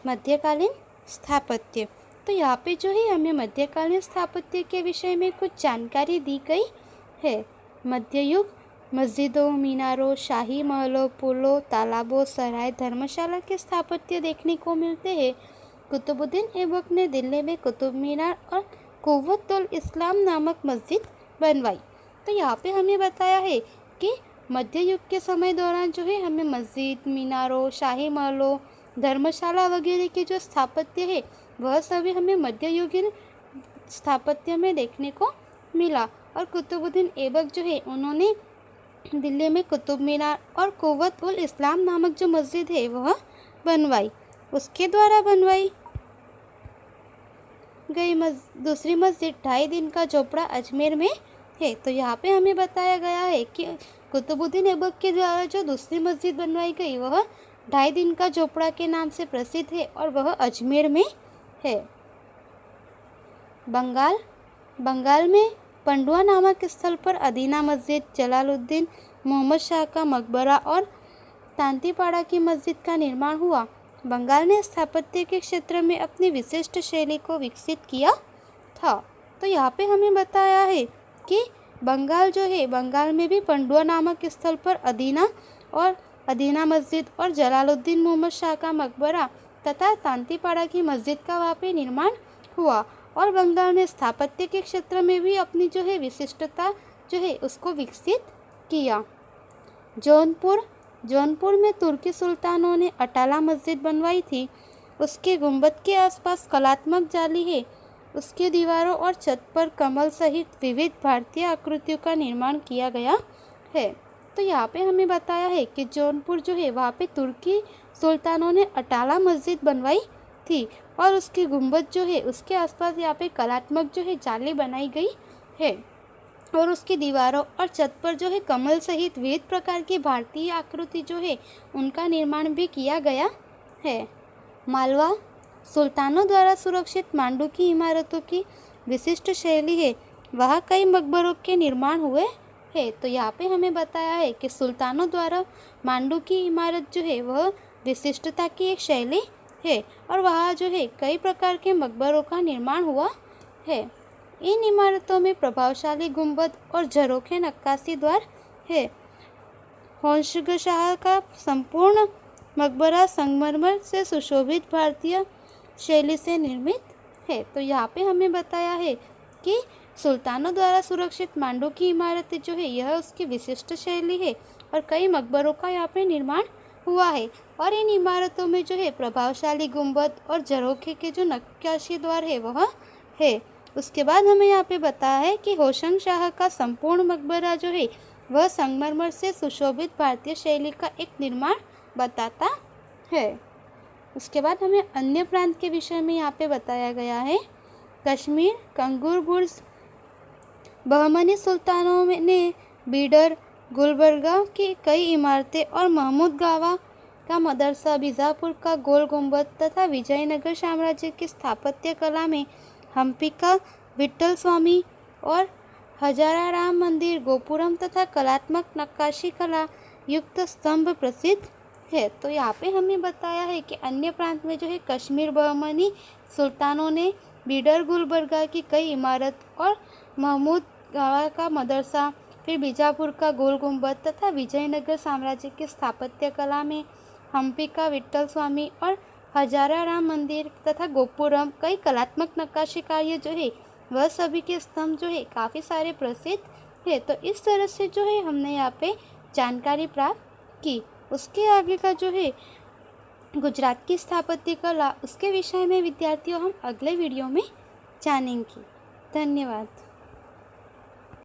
मध्यकालीन स्थापत्य। तो यहाँ पे जो है हमें मध्यकालीन स्थापत्य के विषय में कुछ जानकारी दी गई है। मध्य युग मस्जिदों, मीनारों, शाही महलों, पुलों, तालाबों, सराय, धर्मशाला के स्थापत्य देखने को मिलते हैं। कुतुबुद्दीन ऐबक ने दिल्ली में कुतुब मीनार और कुव्वतुल इस्लाम नामक मस्जिद बनवाई। तो यहाँ पे हमें बताया है कि मध्य युग के समय दौरान जो है हमें मस्जिद, मीनारों, शाही महलों, धर्मशाला वगैरह के जो स्थापत्य है वह सभी हमें मध्ययुगीन स्थापत्य में देखने को मिला। और कुतुबुद्दीन ऐबक जो है उन्होंने दिल्ली में कुतुब मीनार और कुव्वतुल इस्लाम नामक जो मस्जिद है वह बनवाई, उसके द्वारा बनवाई गई दूसरी मस्जिद 2.5 दिन का झोपड़ा अजमेर में है। तो यहाँ पे हमें बताया गया है कि कुतुबुद्दीन ऐबक के द्वारा जो दूसरी मस्जिद बनवाई गई वह 2.5 दिन का झोपड़ा के नाम से प्रसिद्ध है और वह अजमेर में है। बंगाल में पंडुआ नामक स्थल पर अदीना मस्जिद, जलालुद्दीन मोहम्मद शाह का मकबरा और तांतीपाड़ा की मस्जिद का निर्माण हुआ। बंगाल ने स्थापत्य के क्षेत्र में अपनी विशिष्ट शैली को विकसित किया था। तो यहाँ पे हमें बताया है कि बंगाल में भी पंडुआ नामक स्थल पर अदीना मस्जिद और जलालुद्दीन मोहम्मद शाह का मकबरा तथा तांतीपाड़ा की मस्जिद का वहाँ पे निर्माण हुआ। और बंगाल ने स्थापत्य के क्षेत्र में भी अपनी जो है विशिष्टता जो है उसको विकसित किया। जौनपुर में तुर्की सुल्तानों ने अटाला मस्जिद बनवाई थी। उसके गुंबद के आसपास कलात्मक जाली है। उसके दीवारों और छत पर कमल सहित विविध भारतीय आकृतियों का निर्माण किया गया है। तो यहाँ पे हमें बताया है कि जौनपुर जो है वहाँ पे तुर्की सुल्तानों ने अटाला मस्जिद बनवाई थी और उसके गुंबद जो है उसके आसपास यहाँ पे कलात्मक जो है जाली बनाई गई है और उसकी दीवारों और छत पर जो है कमल सहित विविध प्रकार की भारतीय आकृति जो है उनका निर्माण भी किया गया है। मालवा सुल्तानों द्वारा सुरक्षित मांडू की इमारतों की विशिष्ट शैली है। वहाँ कई मकबरों के निर्माण हुए हैं। तो यहाँ पे हमें बताया है कि सुल्तानों द्वारा मांडू की इमारत जो है वह विशिष्टता की एक शैली है और वहाँ जो है कई प्रकार के मकबरों का निर्माण हुआ है। इन इमारतों में प्रभावशाली गुंबद और झरोखे नक्काशी द्वार है। होशंगशाह का संपूर्ण मकबरा संगमरमर से सुशोभित भारतीय शैली से निर्मित है। तो यहाँ पे हमें बताया है कि सुल्तानों द्वारा सुरक्षित मांडू की इमारतें जो है यह उसकी विशिष्ट शैली है और कई मकबरों का यहाँ पे निर्माण हुआ है और इन इमारतों में जो है प्रभावशाली गुंबद और झरोखे के जो नक्काशी द्वार है वह है। उसके बाद हमें यहाँ पे बताया है कि होशंगशाह का संपूर्ण मकबरा जो है वह संगमरमर से सुशोभित भारतीय शैली का एक निर्माण बताता है। उसके बाद हमें अन्य प्रांत के विषय में यहाँ पे बताया गया है। कश्मीर कंगूर बुर्ज बहमनी सुल्तानों ने बीडर, गुलबर्गा की कई इमारतें और महमूद गावा का मदरसा, बीजापुर का गोल गुंबद तथा विजयनगर साम्राज्य की स्थापत्य कला में हम्पी का विट्ठल स्वामी और हजाराराम मंदिर, गोपुरम तथा कलात्मक नक्काशी कला युक्त स्तंभ प्रसिद्ध है। तो यहाँ पे हमें बताया है कि अन्य प्रांत में जो है कश्मीर बहमनी सुल्तानों ने बीडर, गुलबर्गा की कई इमारत और महमूद गावा का मदरसा, फिर बीजापुर का गोल गुंबद तथा विजयनगर साम्राज्य की स्थापत्य कला में हम्पी का विट्ठल स्वामी और हजाराराम मंदिर तथा गोपुरम कई कलात्मक नक्काशी कार्य जो है वह सभी के स्तंभ जो है काफ़ी सारे प्रसिद्ध है। तो इस तरह से जो है हमने यहाँ पे जानकारी प्राप्त की। उसके आगे का जो है गुजरात की स्थापत्य कला उसके विषय में विद्यार्थियों हम अगले वीडियो में जानेंगे। धन्यवाद।